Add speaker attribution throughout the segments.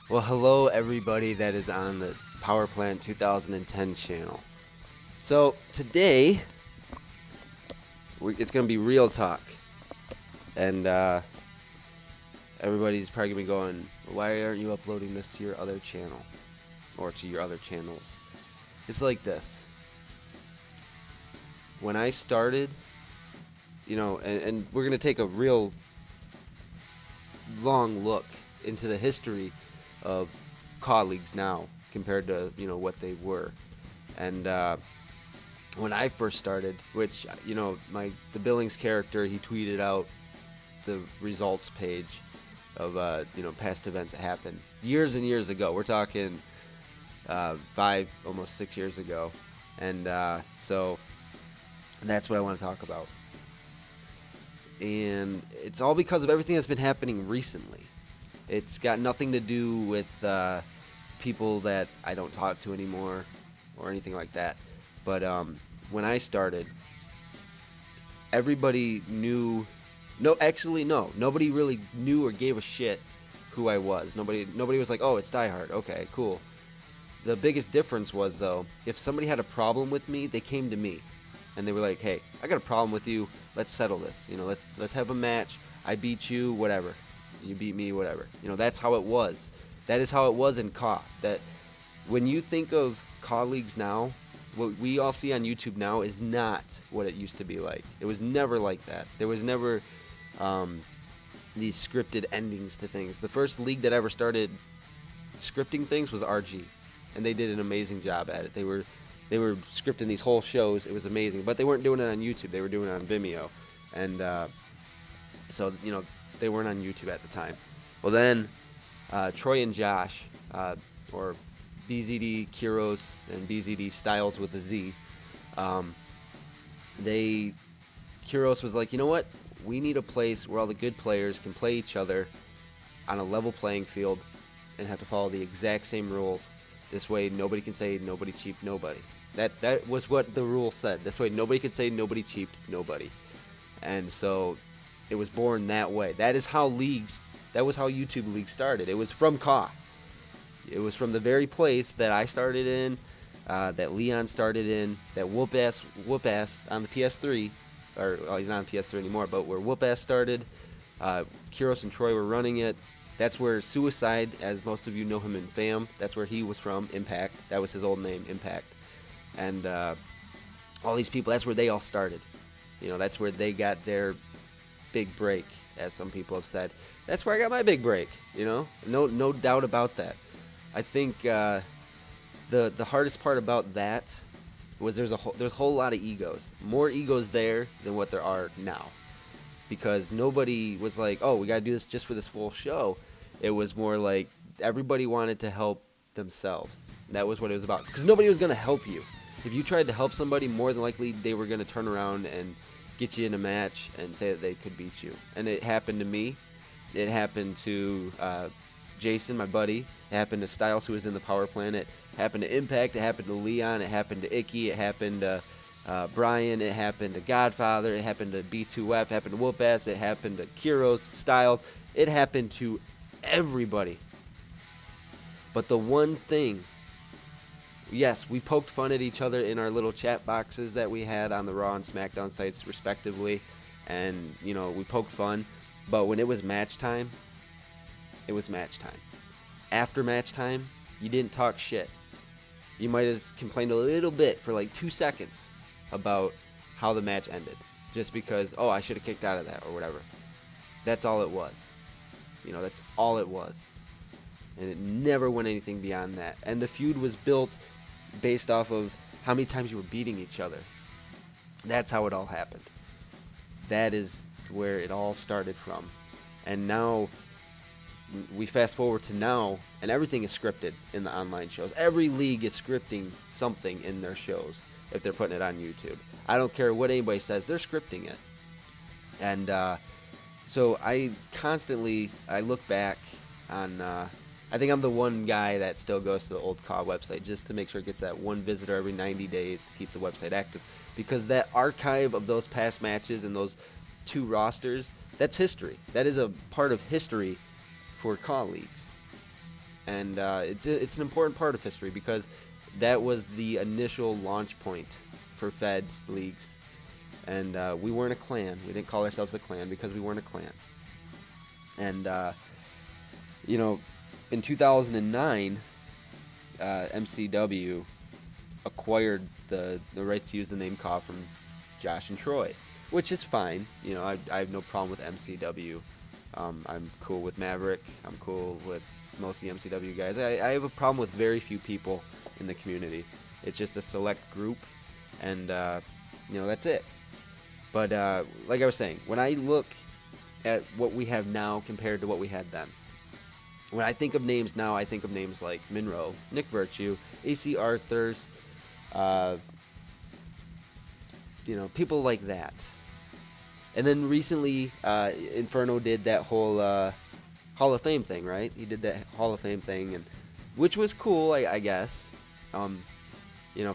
Speaker 1: Well, hello everybody that is on the Power Plant 2010 channel. So today, it's going to be real talk, and everybody's probably going to be going, why aren't you uploading this to your other channel, or to your other channels? It's like this. When I started, and we're going to take a real long look into the history of colleagues now compared to what they were. And when I first started, which the Billings character, he tweeted out the results page of past events that happened years and years ago. We're talking 5, almost 6 years ago, and so that's what I want to talk about. And it's all because of everything that's been happening recently. It's got nothing to do with people that I don't talk to anymore or anything like that. But when I started, everybody knew. No. Nobody really knew or gave a shit who I was. Nobody was like, oh, it's Die Hard. Okay, cool. The biggest difference was, though, if somebody had a problem with me, they came to me. And they were like, hey, I got a problem with you. Let's settle this. Let's have a match. I beat you, whatever. You beat me, whatever. That's how it was. That is how it was in CAW. That when you think of colleagues now, what we all see on YouTube now is not what it used to be like. It was never like that. There was never these scripted endings to things. The first league that ever started scripting things was RG, and they did an amazing job at it. They were scripting these whole shows. It was amazing, but they weren't doing it on YouTube. They were doing it on Vimeo, and so they weren't on YouTube at the time. Well, then Troy and Josh, or BZD Kiros and BZD Styles with a Z, Kiros was like, you know what? We need a place where all the good players can play each other on a level playing field and have to follow the exact same rules. This way, nobody can say nobody cheaped nobody. That was what the rule said. This way, nobody could say nobody cheaped nobody. And so it was born that way. That was how YouTube leagues started. It was from CAW. It was from the very place that I started in, that Leon started in, that whoop ass on the PS3, or he's not on PS3 anymore, but where whoop ass started. Kiros and Troy were running it. That's where Suicide, as most of you know him in Fam, that's where he was from, Impact. That was his old name, Impact. And all these people, that's where they all started. That's where they got their big break, as some people have said. That's where I got my big break, No doubt about that. I think the hardest part about that was there's a whole lot of egos. More egos there than what there are now. Because nobody was like, oh, we got to do this just for this full show. It was more like everybody wanted to help themselves. That was what it was about. Because nobody was going to help you. If you tried to help somebody, more than likely they were going to turn around and get you in a match and say that they could beat you. And it happened to me. It happened to Jason, my buddy. It happened to Styles, who was in the Power Plant. It happened to Impact. It happened to Leon. It happened to Icky. It happened to Brian. It happened to Godfather. It happened to B2F. It happened to Whoop-Ass. It happened to Kiros, Styles. It happened to everybody. But the one thing, yes, we poked fun at each other in our little chat boxes that we had on the Raw and SmackDown sites, respectively. And, we poked fun. But when it was match time, it was match time. After match time, you didn't talk shit. You might have complained a little bit for like 2 seconds about how the match ended. Just because, oh, I should have kicked out of that or whatever. That's all it was. That's all it was. And it never went anything beyond that. And the feud was built based off of how many times you were beating each other. That's how it all happened. That is where it all started from. And now we fast forward to now, and everything is scripted in the online shows. Every league is scripting something in their shows if they're putting it on YouTube. I don't care what anybody says, they're scripting it. And so I look back on, I think I'm the one guy that still goes to the old CAW website just to make sure it gets that one visitor every 90 days to keep the website active. Because that archive of those past matches and those 2 rosters, that's history. That is a part of history for CAW leagues. and it's an important part of history because that was the initial launch point for feds leagues, and we weren't a clan. We didn't call ourselves a clan because we weren't a clan. And in 2009, MCW acquired the rights to use the name CAW from Josh and Troy, which is fine. I have no problem with MCW. I'm cool with Maverick. I'm cool with most of the MCW guys. I have a problem with very few people in the community. It's just a select group, and that's it. But like I was saying, when I look at what we have now compared to what we had then, when I think of names now, I think of names like Monroe, Nick Virtue, AC Arthurs, people like that. And then recently, Inferno did that whole Hall of Fame thing, right? He did that Hall of Fame thing, and which was cool, I guess.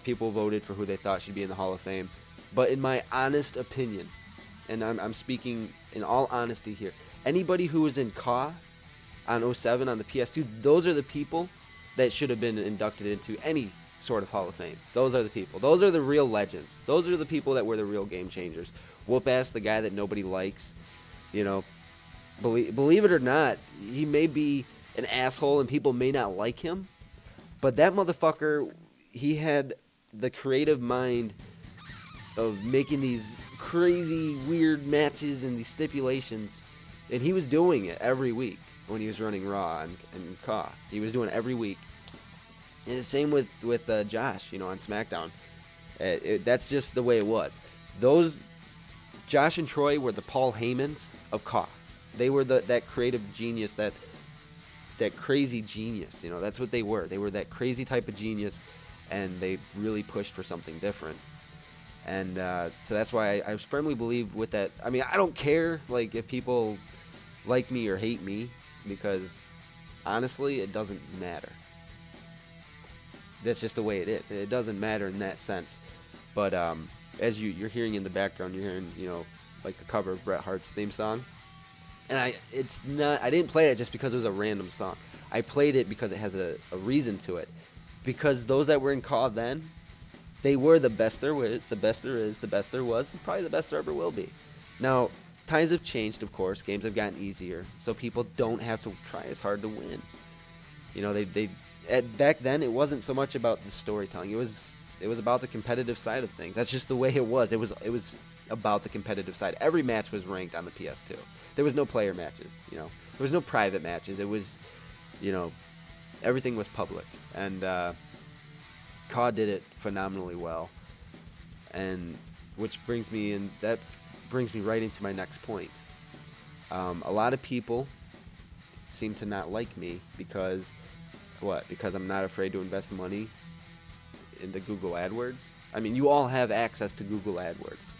Speaker 1: People voted for who they thought should be in the Hall of Fame. But in my honest opinion, and I'm speaking in all honesty here, anybody who was in CAW on 07 on the PS2, those are the people that should have been inducted into any sort of Hall of Fame. Those are the people. Those are the real legends. Those are the people that were the real game changers. Whoop-ass, the guy that nobody likes, believe it or not, he may be an asshole and people may not like him, but that motherfucker, he had the creative mind of making these crazy, weird matches and these stipulations, and he was doing it every week when he was running Raw and CAW. He was doing it every week. And the same with Josh, on SmackDown. That's just the way it was. Josh and Troy were the Paul Heymans of CAW. They were that creative genius, that crazy genius. That's what they were. They were that crazy type of genius, and they really pushed for something different. And so that's why I firmly believe with that. I mean, I don't care if people like me or hate me, because honestly, it doesn't matter. That's just the way it is. It doesn't matter in that sense. But as you're hearing in the background, you're hearing a cover of Bret Hart's theme song. And I didn't play it just because it was a random song. I played it because it has a reason to it. Because those that were in CAW then, they were the best there was, the best there is, the best there was, and probably the best there ever will be. Now, times have changed, of course. Games have gotten easier, so people don't have to try as hard to win. Back then, it wasn't so much about the storytelling. It was about the competitive side of things. That's just the way it was. It was about the competitive side. Every match was ranked on the PS2. There was no player matches. There was no private matches. It was, everything was public. And CAW did it phenomenally well. And that brings me right into my next point. A lot of people seem to not like me because I'm not afraid to invest money into Google AdWords. I mean, you all have access to Google AdWords,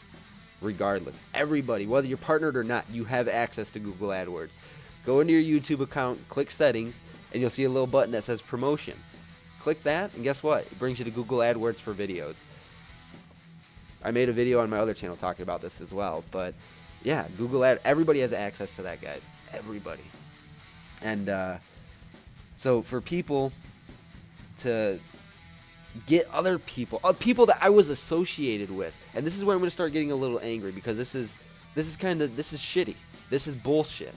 Speaker 1: regardless. Everybody, whether you're partnered or not, you have access to Google AdWords. Go into your YouTube account, click settings, and you'll see a little button that says promotion. Click that, and guess what? It brings you to Google AdWords for videos. I made a video on my other channel talking about this as well, but yeah, everybody has access to that, guys. Everybody. And so for people to get other people that I was associated with, and this is where I'm going to start getting a little angry, because this is shitty. This is bullshit.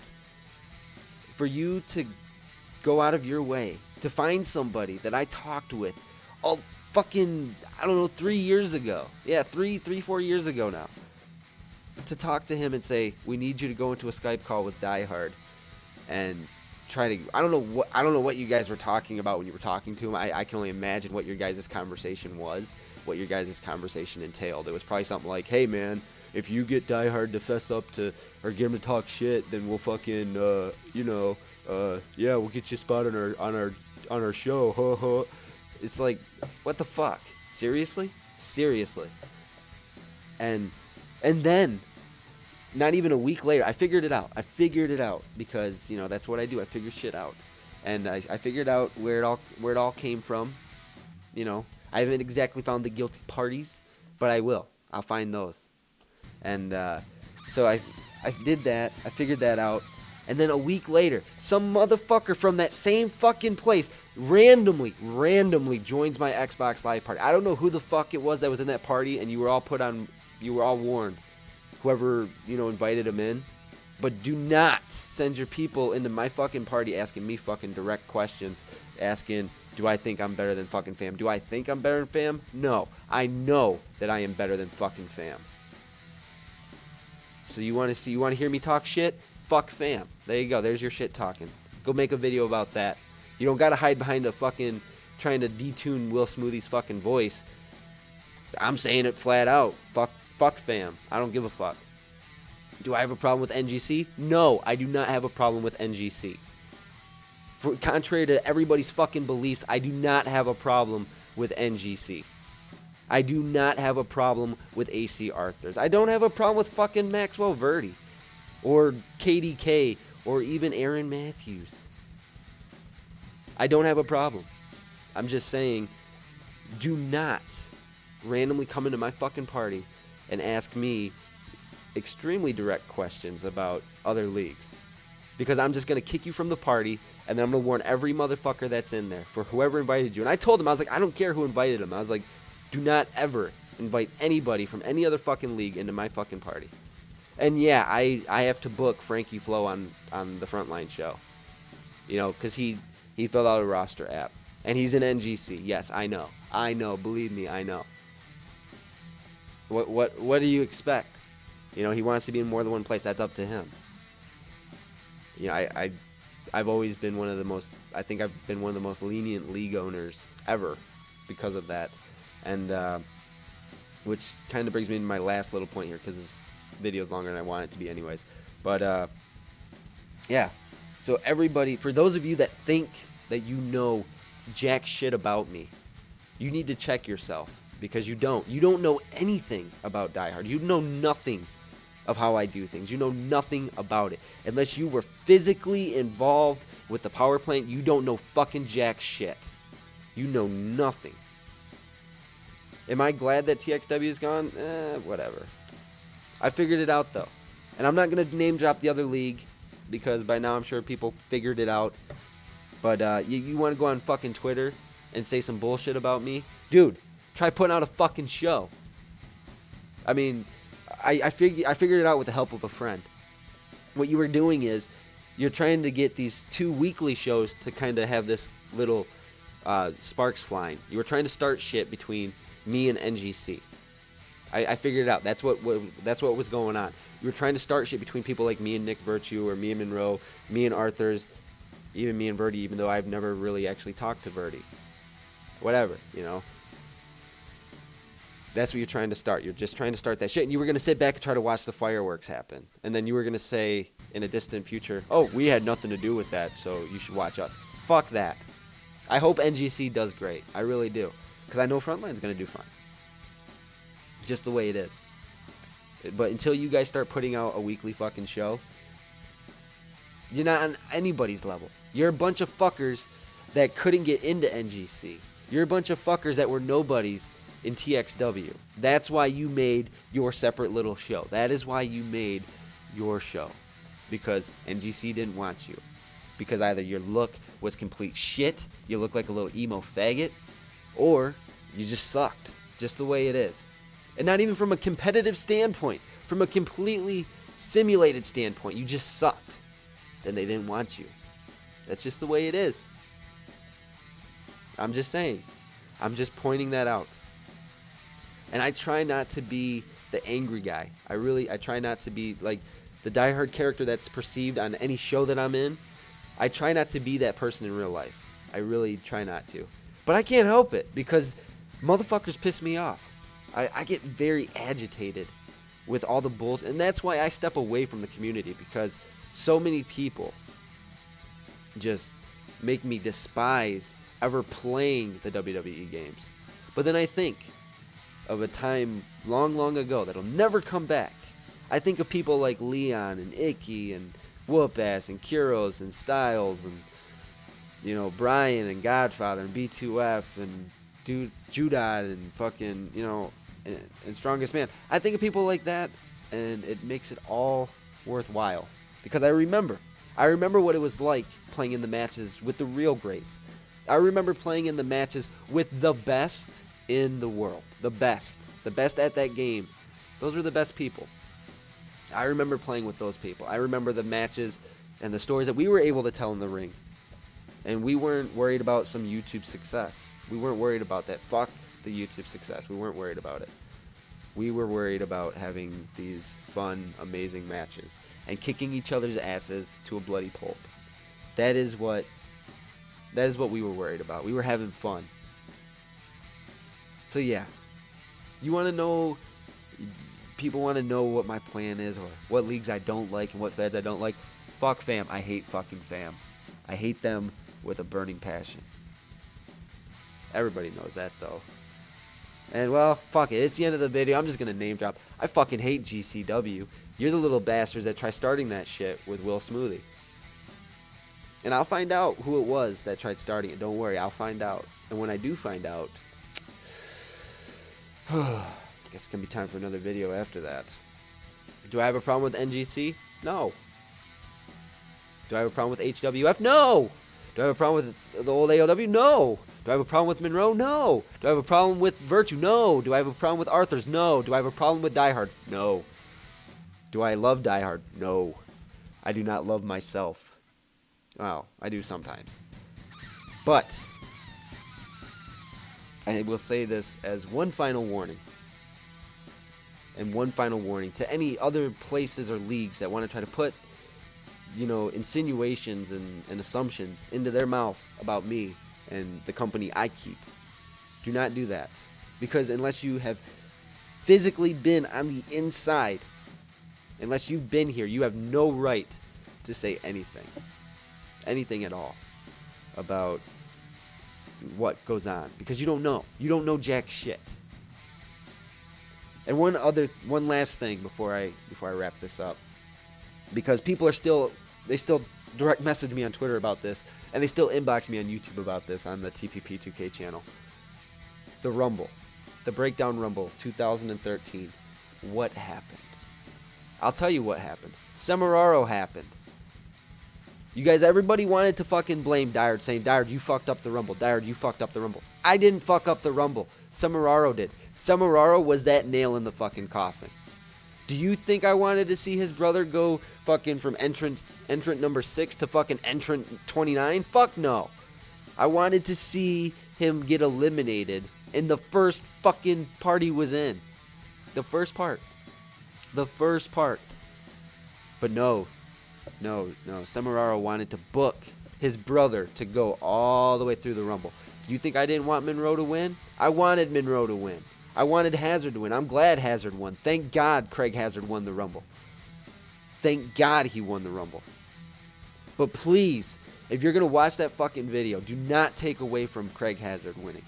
Speaker 1: For you to go out of your way to find somebody that I talked with fucking, 3 years ago. Yeah, 4 years ago now. To talk to him and say, we need you to go into a Skype call with Die Hard and try to, I don't know what you guys were talking about when you were talking to him. I can only imagine what your guys' conversation was, what your guys' conversation entailed. It was probably something like, hey man, if you get Die Hard to fess up to, or get him to talk shit, then we'll fucking, yeah, we'll get you a spot on our show. Ho ho. It's like, what the fuck? Seriously? And then, not even a week later, I figured it out because, that's what I do. I figure shit out. And I figured out where it all came from. I haven't exactly found the guilty parties, but I will. I'll find those. And so I did that. I figured that out. And then a week later, some motherfucker from that same fucking place randomly joins my Xbox Live party. I don't know who the fuck it was that was in that party, and you were all warned, whoever, invited him in. But do not send your people into my fucking party asking me fucking direct questions, asking, do I think I'm better than fucking fam? Do I think I'm better than fam? No. I know that I am better than fucking fam. So you want to hear me talk shit? Fuck fam. There you go. There's your shit talking. Go make a video about that. You don't got to hide behind a fucking trying to detune Will Smoothie's fucking voice. I'm saying it flat out. Fuck fam. I don't give a fuck. Do I have a problem with NGC? No, I do not have a problem with NGC. Contrary to everybody's fucking beliefs, I do not have a problem with NGC. I do not have a problem with AC Arthurs. I don't have a problem with fucking Maxwell Verdi or KDK or even Aaron Matthews. I don't have a problem. I'm just saying, do not randomly come into my fucking party and ask me extremely direct questions about other leagues. Because I'm just going to kick you from the party, and then I'm going to warn every motherfucker that's in there for whoever invited you. And I told him, I was like, I don't care who invited him. I was like, do not ever invite anybody from any other fucking league into my fucking party. And yeah, I have to book Frankie Flo on the Frontline show. Because he filled out a roster app. And he's in NGC. Yes, I know. Believe me, I know. What do you expect? He wants to be in more than one place. That's up to him. I've always been I think I've been one of the most lenient league owners ever because of that. And, which kind of brings me to my last little point here, because this video is longer than I want it to be anyways. But, yeah. So everybody, for those of you that think that you know jack shit about me, you need to check yourself, because you don't. You don't know anything about Die Hard. You know nothing of how I do things. You know nothing about it. Unless you were physically involved with the power plant, you don't know fucking jack shit. You know nothing. Am I glad that TXW is gone? Whatever. I figured it out, though. And I'm not going to name drop the other league, because by now I'm sure people figured it out. But you want to go on fucking Twitter and say some bullshit about me? Dude, try putting out a fucking show. I mean, I figured it out with the help of a friend. What you were doing is you're trying to get these 2 weekly shows to kind of have this little sparks flying. You were trying to start shit between me and NGC. I figured it out. That's what was going on. You were trying to start shit between people like me and Nick Virtue, or me and Monroe, me and Arthurs, even me and Verdi, even though I've never really actually talked to Verdi. Whatever, That's what you're trying to start. You're just trying to start that shit. And you were going to sit back and try to watch the fireworks happen. And then you were going to say in a distant future, oh, we had nothing to do with that, so you should watch us. Fuck that. I hope NGC does great. I really do. Because I know Frontline's going to do fine. Just the way it is. But until you guys start putting out a weekly fucking show, you're not on anybody's level. You're a bunch of fuckers that couldn't get into NGC. You're a bunch of fuckers that were nobodies in TXW. That's why you made your separate little show. That is why you made your show. Because NGC didn't want you. Because either your look was complete shit, you look like a little emo faggot, or you just sucked. Just the way it is. And not even from a competitive standpoint. From a completely simulated standpoint. You just sucked. And they didn't want you. That's just the way it is. I'm just saying. I'm just pointing that out. And I try not to be the angry guy. I try not to be like the diehard character that's perceived on any show that I'm in. I try not to be that person in real life. I really try not to. But I can't help it, because motherfuckers piss me off. I get very agitated with all the bullshit. And that's why I step away from the community, because so many people just make me despise ever playing the WWE games. But then I think of a time long, long ago that'll never come back. I think of people like Leon and Icky and Whoop-Ass and Kuros and Styles and, Brian and Godfather and B2F and Judad and fucking, and Strongest Man. I think of people like that, and it makes it all worthwhile. Because I remember I remember what it was like playing in the matches with the real greats. I remember playing in the matches with the best in the world. The best at that game. Those were the best people. I remember playing with those people. I remember the matches and the stories that we were able to tell in the ring. And we weren't worried about some YouTube success. We weren't worried about that. Fuck the YouTube success. We weren't worried about it. We were worried about having these fun, amazing matches and kicking each other's asses to a bloody pulp. That is what we were worried about. We were having fun. So yeah, you want to know, people want to know what my plan is or what leagues I don't like and what feds I don't like. Fuck fam. I hate fucking fam. I hate them with a burning passion. Everybody knows that though. And well, fuck it. It's the end of the video. I'm just going to name drop. I fucking hate GCW. You're the little bastards that try starting that shit with Will Smoothie. And I'll find out who it was that tried starting it. Don't worry. I'll find out. And when I do find out, I guess it's going to be time for another video after that. Do I have a problem with NGC? No. Do I have a problem with HWF? No. Do I have a problem with the old AOW? No. Do I have a problem with Monroe? No. Do I have a problem with Virtue? No. Do I have a problem with Arthur's? No. Do I have a problem with Die Hard? No. Do I love Die Hard? No. I do not love myself. Well, I do sometimes. But I will say this as one final warning. And one final warning to any other places or leagues that want to try to put, insinuations and assumptions into their mouths about me and the company I keep. Do not do that. Because unless you have physically been on the inside, unless you've been here, you have no right to say anything. Anything at all about what goes on. Because you don't know. You don't know jack shit. And one last thing before I wrap this up. Because people they still direct message me on Twitter about this, and they still inbox me on YouTube about this on the TPP 2K channel. The Rumble. The Breakdown Rumble 2013. What happened? I'll tell you what happened. Semiraro happened. You guys, everybody wanted to fucking blame Dyer, saying, Dyer, you fucked up the Rumble. Dyer, you fucked up the Rumble. I didn't fuck up the Rumble. Semiraro did. Semiraro was that nail in the fucking coffin. Do you think I wanted to see his brother go fucking from entrant number 6 to fucking entrant 29? Fuck no. I wanted to see him get eliminated in the first fucking part he was in. The first part. But no. Semiraro wanted to book his brother to go all the way through the Rumble. Do you think I didn't want Monroe to win? I wanted Monroe to win. I wanted Hazard to win. I'm glad Hazard won. Thank God Craig Hazard won the Rumble. Thank God he won the Rumble. But please, if you're going to watch that fucking video, do not take away from Craig Hazard winning.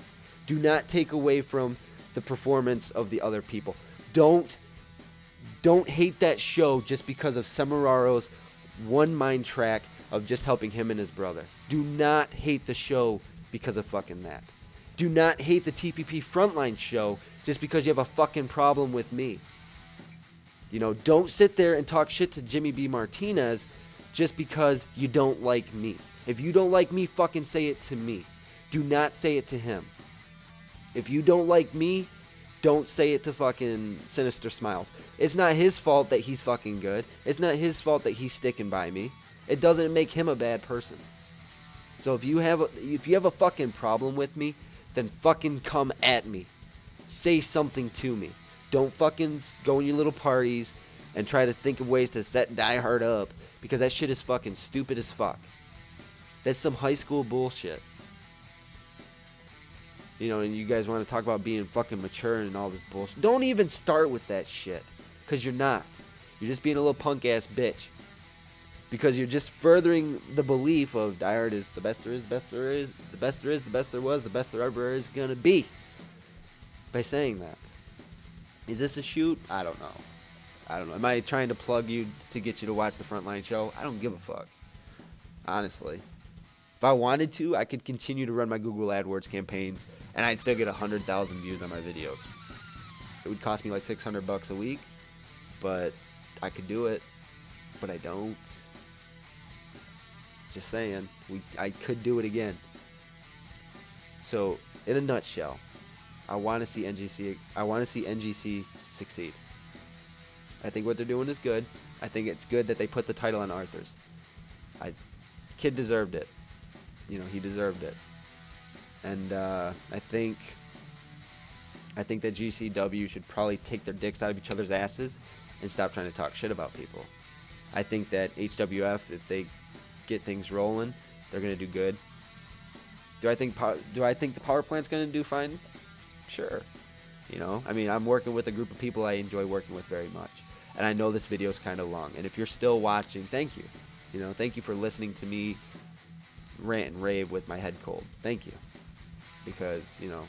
Speaker 1: Do not take away from the performance of the other people. Don't hate that show just because of Semiraro's one mind track of just helping him and his brother. Do not hate the show because of fucking that. Do not hate the TPP Frontline show just because you have a fucking problem with me. Don't sit there and talk shit to Jimmy B. Martinez just because you don't like me. If you don't like me, fucking say it to me. Do not say it to him. If you don't like me, don't say it to fucking Sinister Smiles. It's not his fault that he's fucking good. It's not his fault that he's sticking by me. It doesn't make him a bad person. So if you have a fucking problem with me, then fucking come at me. Say something to me. Don't fucking go in your little parties and try to think of ways to set Die Hard up, because that shit is fucking stupid as fuck. That's some high school bullshit. And you guys want to talk about being fucking mature and all this bullshit. Don't even start with that shit, because you're not. You're just being a little punk ass bitch. Because you're just furthering the belief of Die Hard is the best there is, the best there is, the best there is, the best there was, the best there ever is going to be. By saying that. Is this a shoot? I don't know. Am I trying to plug you to get you to watch the Frontline show? I don't give a fuck. Honestly. If I wanted to, I could continue to run my Google AdWords campaigns, and I'd still get 100,000 views on my videos. It would cost me like $600 a week, but I could do it. But I don't. Just saying, I could do it again. So, in a nutshell, I want to see NGC succeed. I think what they're doing is good. I think it's good that they put the title on Arthur's. Kid deserved it. You know, he deserved it. And I think that GCW should probably take their dicks out of each other's asses and stop trying to talk shit about people. I think that HWF, if they get things rolling, they're gonna do good. Do I think the power plant's gonna do fine? Sure. You know, I mean, I'm working with a group of people I enjoy working with very much, and I know this video is kind of long. And if you're still watching, thank you. You know, thank you for listening to me rant and rave with my head cold. Thank you, because you know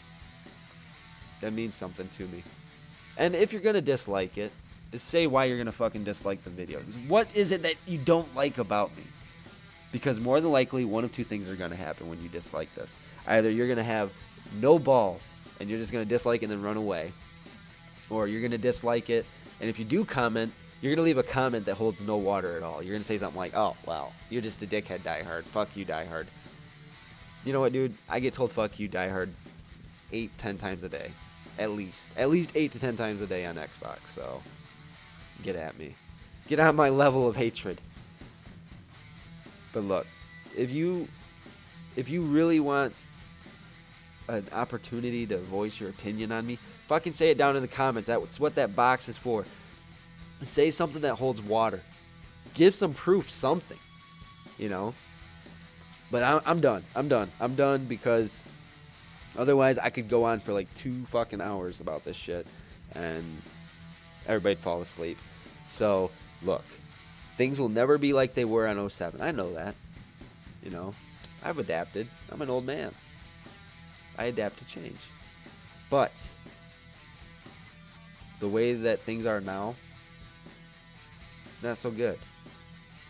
Speaker 1: that means something to me. And if you're gonna dislike it, just say why you're gonna fucking dislike the video. What is it that you don't like about me? Because more than likely, one of two things are going to happen when you dislike this. Either you're going to have no balls, and you're just going to dislike it and then run away. Or you're going to dislike it, and if you do comment, you're going to leave a comment that holds no water at all. You're going to say something like, oh, well, you're just a dickhead diehard. Fuck you, diehard. You know what, dude? I get told fuck you, diehard 8-10 times a day. At least 8 to 10 times a day on Xbox, so get at me. Get on my level of hatred. But look, if you really want an opportunity to voice your opinion on me, fucking say it down in the comments. That's what that box is for. Say something that holds water. Give some proof, something. You know? But I'm done. I'm done because otherwise I could go on for like 2 fucking hours about this shit and everybody'd fall asleep. So, look. Things will never be like they were on 07. I know that. You know, I've adapted. I'm an old man. I adapt to change. But the way that things are now, it's not so good.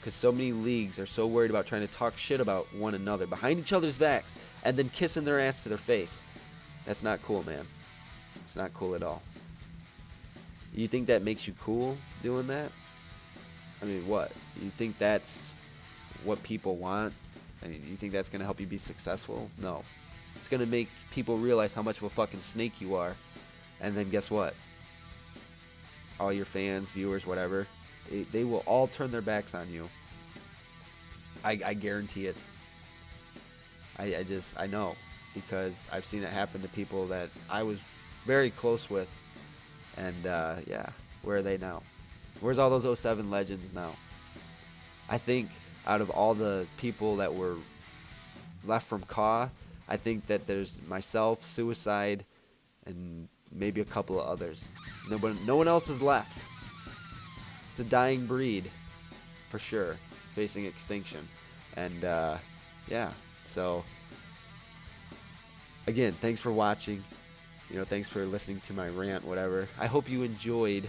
Speaker 1: Because so many leagues are so worried about trying to talk shit about one another behind each other's backs and then kissing their ass to their face. That's not cool, man. It's not cool at all. You think that makes you cool doing that? I mean, what? You think that's what people want? I mean, you think that's going to help you be successful? No. It's going to make people realize how much of a fucking snake you are. And then guess what? All your fans, viewers, whatever, they will all turn their backs on you. I guarantee it. I know. Because I've seen it happen to people that I was very close with. And, yeah, where are they now? Where's all those 07 legends now? I think out of all the people that were left from CAW, I think that there's myself, Suicide, and maybe a couple of others. No one else is left. It's a dying breed, for sure, facing extinction. And, yeah, so, again, thanks for watching. You know, thanks for listening to my rant, whatever. I hope you enjoyed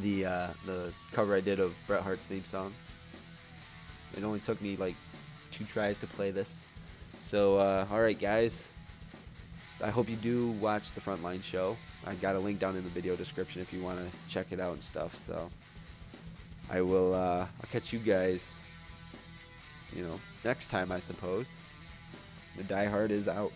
Speaker 1: the cover I did of Bret Hart's theme song. It only took me like 2 tries to play this. So, alright guys, I hope you do watch the Frontline show. I got a link down in the video description if you want to check it out and stuff. So, I will, I'll catch you guys, you know, next time I suppose. The Die Hard is out.